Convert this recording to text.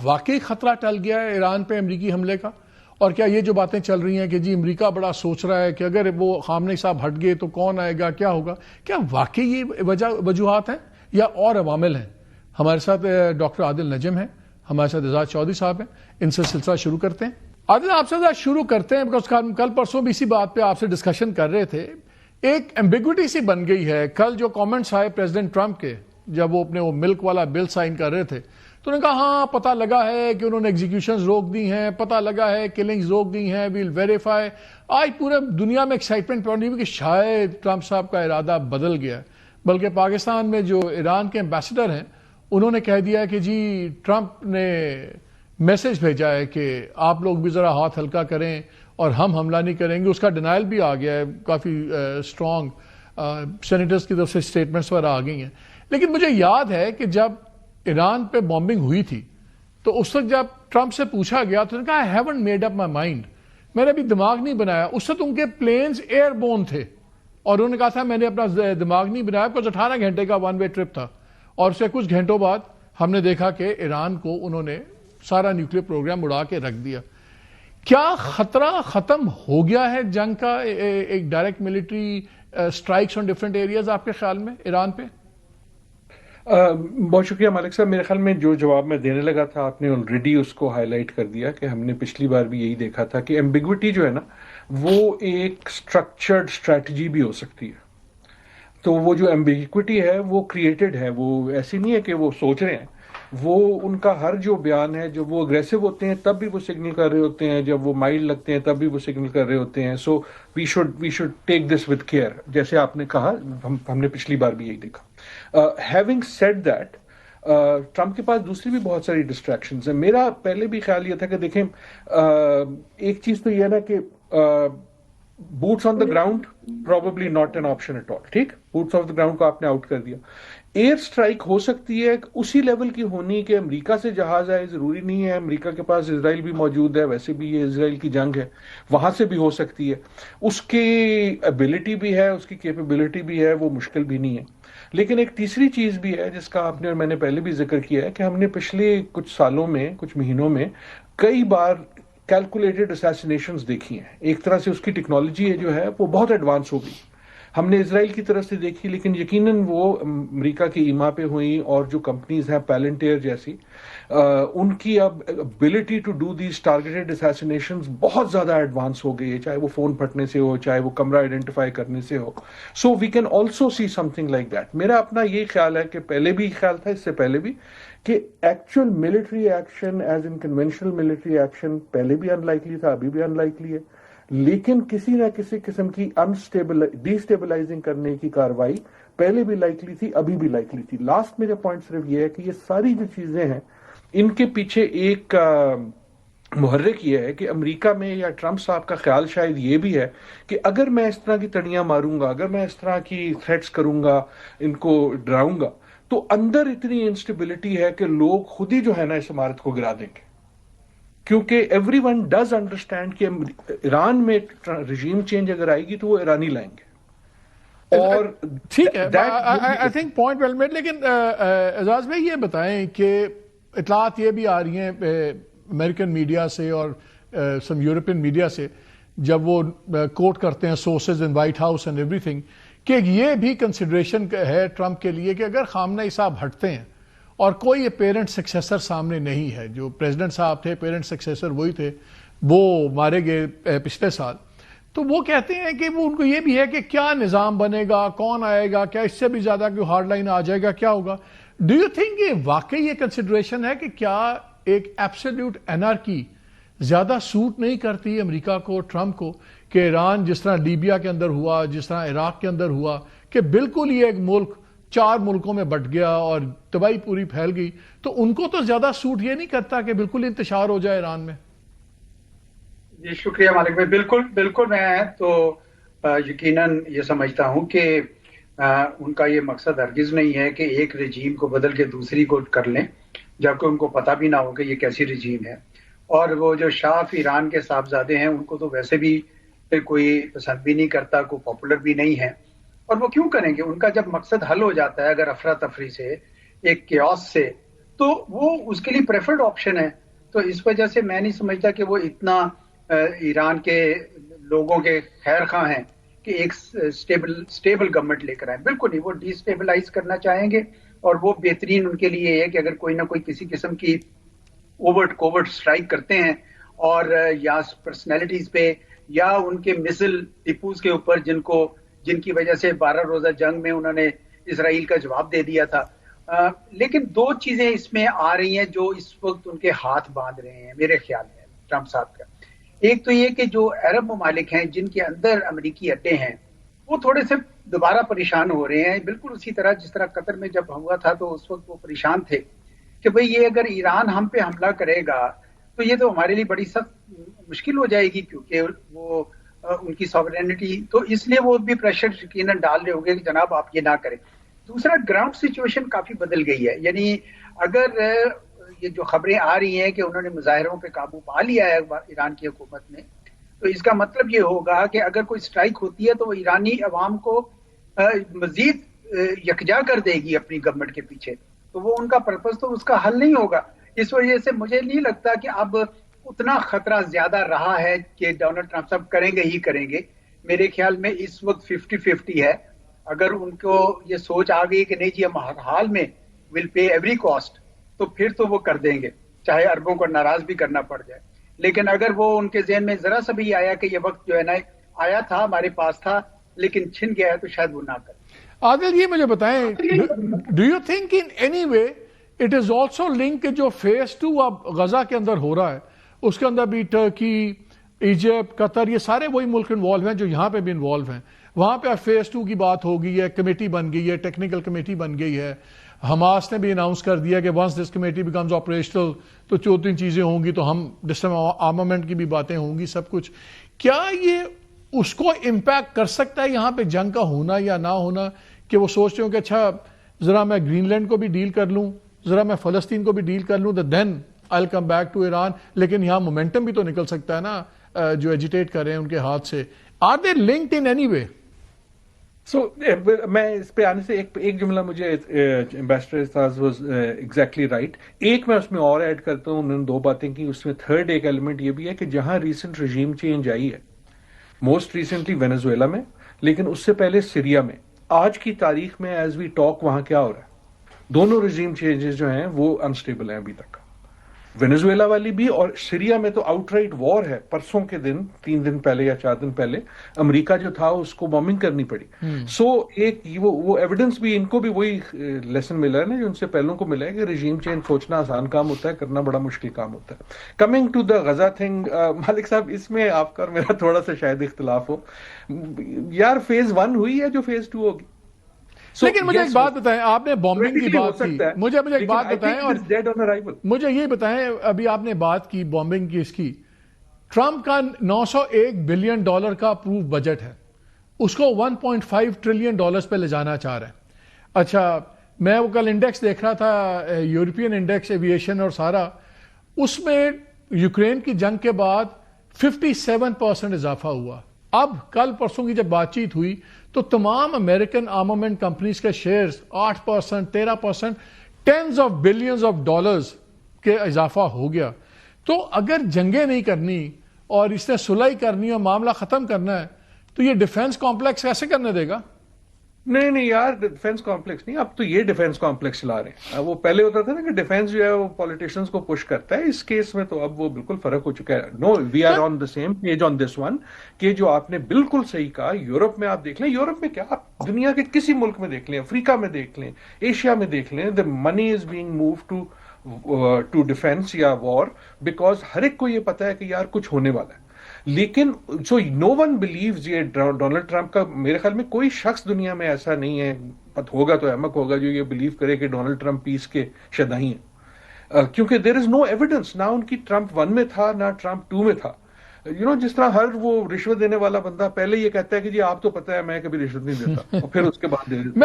واقعی خطرہ ٹل گیا ہے ایران پہ امریکی حملے کا؟ اور کیا یہ جو باتیں چل رہی ہیں کہ جی امریکہ بڑا سوچ رہا ہے کہ اگر وہ خامنہ ای صاحب ہٹ گئے تو کون آئے گا، کیا ہوگا، کیا واقعی یہ وجوہات ہیں یا اور عوامل ہیں؟ ہمارے ساتھ ڈاکٹر عادل نجم ہیں، ہمارے ساتھ اعجاز چودھری صاحب ہیں، ان سے سلسلہ شروع کرتے ہیں۔ عادل آپ سے شروع کرتے ہیں، بیکاز کل پرسوں بھی اسی بات پہ آپ سے ڈسکشن کر رہے تھے، ایک ایمبیگوٹی سی بن گئی ہے۔ کل جو کامنٹس آئے پریزیڈنٹ ٹرمپ کے جب وہ اپنے ملک والا بل سائن کر رہے تھے، تو انہوں نے کہا ہاں پتہ لگا ہے کہ انہوں نے ایگزیکیوشنز روک دی ہیں، پتہ لگا ہے کلنگز روک دی ہیں، ویل ویریفائی۔ آج پورے دنیا میں ایکسائٹمنٹ پڑ رہی ہے کہ شاید ٹرمپ صاحب کا ارادہ بدل گیا ہے، بلکہ پاکستان میں جو ایران کے ایمبیسڈر ہیں انہوں نے کہہ دیا کہ جی ٹرمپ نے میسج بھیجا ہے کہ آپ لوگ بھی ذرا ہاتھ ہلکا کریں اور ہم حملہ نہیں کریں گے۔ اس کا ڈینائل بھی آ گیا ہے، کافی اسٹرانگ سینیٹرز کی طرف سے اسٹیٹمنٹس وغیرہ آ گئی ہیں۔ لیکن مجھے یاد ہے کہ جب ایران پہ بامبنگ ہوئی تھی تو اس وقت جب ٹرمپ سے پوچھا گیا تو انہوں نے کہا I haven't made up my mind، میں نے ابھی دماغ نہیں بنایا۔ اس وقت ان کے پلینز ایئر بون تھے اور انہوں نے کہا تھا میں نے اپنا دماغ نہیں بنایا، کچھ 18 گھنٹے کا ون وے ٹرپ تھا، اور اس سے کچھ گھنٹوں بعد ہم نے دیکھا کہ ایران کو انہوں نے سارا نیوکلیر پروگرام اڑا کے رکھ دیا۔ کیا خطرہ ختم ہو گیا ہے جنگ کا، ایک direct military strikes on different areas آپ کے خیال میں ایران پہ؟ بہت شکریہ مالک صاحب۔ میرے خیال میں جو جواب میں دینے لگا تھا آپ نے آلریڈی اس کو ہائی لائٹ کر دیا کہ ہم نے پچھلی بار بھی یہی دیکھا تھا کہ ایمبیگوٹی جو ہے نا وہ ایک اسٹرکچرڈ اسٹریٹجی بھی ہو سکتی ہے۔ تو وہ جو ایمبیگوٹی ہے وہ کریٹڈ ہے، وہ ایسی نہیں ہے کہ وہ سوچ رہے ہیں، وہ ان کا ہر جو بیان ہے، جب وہ اگریسو ہوتے ہیں تب بھی وہ سگنل کر رہے ہوتے ہیں، جب وہ مائلڈ لگتے ہیں تب بھی وہ سگنل کر رہے ہوتے ہیں۔ So we should take this with care, جیسے آپ نے کہا ہم نے پچھلی بار بھی یہی دیکھا۔ ہیونگ سیڈ دیٹ، ٹرمپ کے پاس دوسری بھی بہت ساری ڈسٹریکشنز ہیں۔ میرا پہلے بھی خیال یہ تھا کہ دیکھیں ایک چیز تو یہ ہے نا کہ boots on the ground probably not an option at all, ٹھیک، بوٹس آن دا گراؤنڈ کو آپ نے آؤٹ کر دیا۔ ایئر اسٹرائک ہو سکتی ہے اسی لیول کی ہونی کہ امریکہ سے جہاز آئے، ضروری نہیں ہے، امریکہ کے پاس اسرائیل بھی موجود ہے، ویسے بھی یہ اسرائیل کی جنگ ہے، وہاں سے بھی ہو سکتی ہے، اس کی ایبلٹی بھی ہے، اس کی کیپیبلٹی بھی ہے، وہ مشکل بھی نہیں ہے۔ لیکن ایک تیسری چیز بھی ہے جس کا آپ نے اور میں نے پہلے بھی ذکر کیا ہے کہ ہم نے پچھلے کچھ سالوں میں، کچھ مہینوں میں کئی بار کیلکولیٹڈ اسیسینیشنز دیکھی ہیں۔ ایک طرح سے اس کی ٹیکنالوجی جو ہے وہ بہت ایڈوانس ہو گئی، ہم نے اسرائیل کی طرف سے دیکھی، لیکن یقیناً وہ امریکہ کی ایما پہ ہوئیں، اور جو کمپنیز ہیں پیلنٹیئر جیسی، ان کی اب ability to do these targeted assassinations بہت زیادہ ایڈوانس ہو گئی ہے، چاہے وہ فون پھٹنے سے ہو، چاہے وہ کمرہ آئیڈینٹیفائی کرنے سے ہو۔ So we can also see something like that. میرا اپنا یہ خیال ہے کہ پہلے بھی خیال تھا، اس سے پہلے بھی، کہ ایکچوئل ملٹری ایکشن ایز ان کنونشنل ملٹری ایکشن پہلے بھی ان لائکلی تھا، ابھی بھی ان لائکلی ہے، لیکن کسی نہ کسی قسم کی ڈی اسٹیبلائزنگ کرنے کی کاروائی پہلے بھی لائکلی تھی، ابھی بھی لائکلی تھی۔ لاسٹ میرا پوائنٹ صرف یہ ہے کہ یہ ساری جو چیزیں ہیں ان کے پیچھے ایک محرک یہ ہے کہ امریکہ میں یا ٹرمپ صاحب کا خیال شاید یہ بھی ہے کہ اگر میں اس طرح کی تڑیاں ماروں گا، اگر میں اس طرح کی تھریٹس کروں گا، ان کو ڈراؤں گا، تو اندر اتنی انسٹیبلٹی ہے کہ لوگ خود ہی جو ہے نا اس عمارت کو گرا دیں گے، کیونکہ ایوری ون ڈز انڈرسٹینڈ کہ ایران میں رجیم چینج اگر آئے گی تو وہ ایرانی لائیں گے۔ اور ٹھیک ہے، I think point well made. لیکن اعجاز بھائی یہ بتائیں کہ اطلاعات یہ بھی آ رہی ہیں امریکن میڈیا سے اور سم یورپین میڈیا سے، جب وہ کوٹ کرتے ہیں sources in white house and every thing, کہ یہ بھی کنسیڈریشن ہے ٹرمپ کے لیے کہ اگر خامنہ ای صاحب ہٹتے ہیں اور کوئی پیرنٹ سکسیسر سامنے نہیں ہے، جو پریزیڈنٹ صاحب تھے پیرنٹ سکسیسر وہی تھے، وہ مارے گئے پچھلے سال، تو وہ کہتے ہیں کہ وہ ان کو یہ بھی ہے کہ کیا نظام بنے گا، کون آئے گا، کیا اس سے بھی زیادہ کوئی ہارڈ لائن آ جائے گا، کیا ہوگا؟ ڈو یو تھنک یہ واقعی یہ کنسیڈریشن ہے کہ کیا ایک ایبسلیوٹ انارکی زیادہ سوٹ نہیں کرتی امریکہ کو، ٹرمپ کو، کہ ایران جس طرح لیبیا کے اندر ہوا، جس طرح عراق کے اندر ہوا، کہ بالکل یہ ایک ملک 4 ملکوں میں بٹ گیا اور تباہی پوری پھیل گئی، تو ان کو تو زیادہ سوٹ یہ نہیں کرتا کہ بالکل انتشار ہو جائے ایران میں؟ جی شکریہ مالک بھائی، بالکل میں تو یقیناً یہ سمجھتا ہوں کہ ان کا یہ مقصد ہرگز نہیں ہے کہ ایک رجیم کو بدل کے دوسری کو کر لیں، جبکہ ان کو پتہ بھی نہ ہو کہ یہ کیسی رجیم ہے۔ اور وہ جو شاہ ایران کے صاحبزادے ہیں ان کو تو ویسے بھی کوئی پسند بھی نہیں کرتا، کوئی پاپولر بھی نہیں ہے، اور وہ کیوں کریں گے؟ ان کا جب مقصد حل ہو جاتا ہے اگر افراتفری سے، ایک کیوس سے، تو وہ اس کے لیے پریفرڈ آپشن ہے. تو اس وجہ سے میں نہیں سمجھتا کہ وہ اتنا ایران کے لوگوں کے خیر خواہ ہیں کہ ایک سٹیبل گورنمنٹ لے کر آئیں. بالکل نہیں, وہ ڈی اسٹیبلائز کرنا چاہیں گے, اور وہ بہترین ان کے لیے ہے کہ اگر کوئی نہ کوئی کسی قسم کی کوورٹ اسٹرائک کرتے ہیں, اور یا پرسنالٹیز پہ یا ان کے مسل ڈپوز کے اوپر جن کی وجہ سے 12 روزہ جنگ میں انہوں نے اسرائیل کا جواب دے دیا تھا. لیکن دو چیزیں اس میں آ رہی ہیں جو اس وقت ان کے ہاتھ باندھ رہے ہیں میرے خیال میں ٹرمپ صاحب کا. ایک تو یہ کہ جو عرب ممالک ہیں جن کے اندر امریکی اڈے ہیں وہ تھوڑے سے دوبارہ پریشان ہو رہے ہیں, بالکل اسی طرح جس طرح قطر میں جب ہوا تھا تو اس وقت وہ پریشان تھے کہ بھئی یہ اگر ایران ہم پہ حملہ کرے گا تو یہ تو ہمارے لیے بڑی سخت مشکل ہو جائے گی, کیونکہ وہ ان کی ساورینٹی, تو اس لیے وہ بھی پریشر یقیناً ڈال رہے ہوں گے کہ جناب آپ یہ نہ کریں. دوسرا, گراؤنڈ سچویشن کافی بدل گئی ہے. یعنی اگر یہ جو خبریں آ رہی ہیں کہ انہوں نے مظاہروں پہ قابو پا لیا ہے ایران کی حکومت نے, تو اس کا مطلب یہ ہوگا کہ اگر کوئی اسٹرائک ہوتی ہے تو وہ ایرانی عوام کو مزید یکجا کر دے گی اپنی گورنمنٹ کے پیچھے, تو وہ ان کا پرپز تو اس کا حل نہیں ہوگا. اس وجہ سے مجھے نہیں لگتا کہ اب اتنا خطرہ زیادہ رہا ہے کہ ڈونلڈ ٹرمپ صاحب کریں گے ہی کریں گے. میرے خیال میں اس وقت 50-50 ہے. اگر ان کو یہ سوچ آ گئی کہ نہیں جی ہم ہر حال میں ول پے ایوری کاسٹ, تو پھر تو وہ کر دیں گے چاہے عربوں کو ناراض بھی کرنا پڑ جائے. لیکن اگر وہ ان کے ذہن میں ذرا سا بھی آیا کہ یہ وقت جو ہے نا آیا تھا ہمارے پاس تھا لیکن چھن گیا ہے, تو شاید وہ نہ کریں. عادل یہ مجھے بتائیں, do you think in any way it is also link کہ جو فیز 2 اب غزہ کے اندر ہو رہا ہے اس کے اندر بھی ٹرکی, ایجپٹ, قطر, یہ سارے وہی ملک انوالو ہیں جو یہاں پہ بھی انوالو ہیں. وہاں پہ فیز 2 کی بات ہو گئی ہے, کمیٹی بن گئی ہے, ٹیکنیکل کمیٹی بن گئی ہے. حماس نے بھی اناؤنس کر دیا کہ once this committee becomes operational تو 2-3 چیزیں ہوں گی, تو ہم ڈسٹم آرمامنٹ کی بھی باتیں ہوں گی, سب کچھ. کیا یہ اس کو امپیکٹ کر سکتا ہے یہاں پہ جنگ کا ہونا یا نہ ہونا, کہ وہ سوچتے ہوں کہ اچھا ذرا میں گرین لینڈ کو بھی ڈیل کر لوں, ذرا میں فلسطین کو بھی ڈیل کر لوں, دین آئی ول کم بیک ٹو ایران. لیکن یہاں مومنٹم بھی تو نکل سکتا ہے نا جو ایجیٹیٹ کر رہے ہیں ان کے ہاتھ سے. Are they linked in any way? So میں اس پہ آنے سے ایک جملہ مجھے ایمبیسڈر اعتراض واز ایگزیکٹلی رائٹ. ایک میں اس میں اور ایڈ کرتا ہوں, انہوں نے 2 باتیں کی, اس میں تھرڈ ایک ایلیمنٹ یہ بھی ہے کہ جہاں ریسنٹ رجیم چینج آئی ہے, موسٹ ریسنٹلی وینزویلا میں, لیکن اس سے پہلے سیریا میں, آج کی تاریخ میں ایز وی ٹاک وہاں کیا ہو رہا ہے؟ دونوں رجیم چینجز جو ہیں وہ انسٹیبل ہیں ابھی تک, وینزویلا والی بھی, اور سیریا میں تو آؤٹ رائٹ وار ہے. پرسوں کے دن 3 دن پہلے یا 4 دن پہلے امریکہ جو تھا اس کو بامبنگ کرنی پڑی. سو ایک وہ ایویڈنس بھی ان کو بھی وہی لیسن ملا ہے نا جو ان سے پہلوں کو ملا ہے کہ رجیم چینج سوچنا آسان کام ہوتا ہے, کرنا بڑا مشکل کام ہوتا ہے. Coming to the Gaza thing, Malik صاحب اس میں آپ کا اور میرا تھوڑا سا شاید اختلاف ہو. یار فیز 1 ہوئی ہے جو فیز 2 ہوگی. لیکن مجھے ایک بات بتائیں, آپ نے بامبنگ کی بات کی, مجھے ایک بات بتائیں, اور مجھے یہ بتائیں, ابھی آپ نے بات کی بامبنگ کی, اس کی ٹرمپ کا $901 بلین کا اپروو بجٹ ہے, اس کو $1.5 ٹریلین پہ لے جانا چاہ رہے ہیں. اچھا میں وہ کل انڈیکس دیکھ رہا تھا, یورپین انڈیکس ایویشن اور سارا, اس میں یوکرین کی جنگ کے بعد 57% اضافہ ہوا. اب کل پرسوں کی جب بات چیت ہوئی تو تمام امریکن آرمامنٹ کمپنیز کے shares 8%, 13%, tens of billions of dollars کے اضافہ ہو گیا. تو اگر جنگیں نہیں کرنی اور اس نے صلح کرنی اور معاملہ ختم کرنا ہے تو یہ ڈیفنس کمپلیکس کیسے کرنے دے گا؟ نہیں یار, ڈیفنس کمپلیکس نہیں, اب تو یہ ڈیفنس کمپلیکس چلا رہے ہیں. وہ پہلے ہوتا تھا نا کہ ڈیفنس جو ہے وہ پولیٹیشنز کو پش کرتا ہے, اس کیس میں تو اب وہ بالکل فرق ہو چکا ہے. No, we are on the same page on this one, کہ جو آپ نے بالکل صحیح کہا. یورپ میں آپ دیکھ لیں, یورپ میں کیا, آپ دنیا کے کسی ملک میں دیکھ لیں, افریقہ میں دیکھ لیں, ایشیا میں دیکھ لیں, دا منی از بینگ موو ٹو ڈیفense یا وار, بیکاز ہر ایک کو یہ پتا ہے کہ یار کچھ ہونے والا ہے. لیکن سو نو ون بلیوز, یہ ڈونلڈ ٹرمپ کا میرے خیال میں کوئی شخص دنیا میں ایسا نہیں ہے, ہوگا تو احمق ہوگا, جو یہ بلیو کرے کہ ڈونلڈ ٹرمپ پیس کے شدائی ہیں, کیونکہ دیر از نو ایویڈنس. نہ ان کی ٹرمپ 1 میں تھا نہ ٹرمپ 2 میں تھا. جس طرح ہر وہ رشوت دینے والا بندہ پہلے یہ کہتا ہے کہ جی آپ تو پتہ ہے میں کبھی رشوت نہیں دیتا, اور پھر اس کے بعد دے دیتا.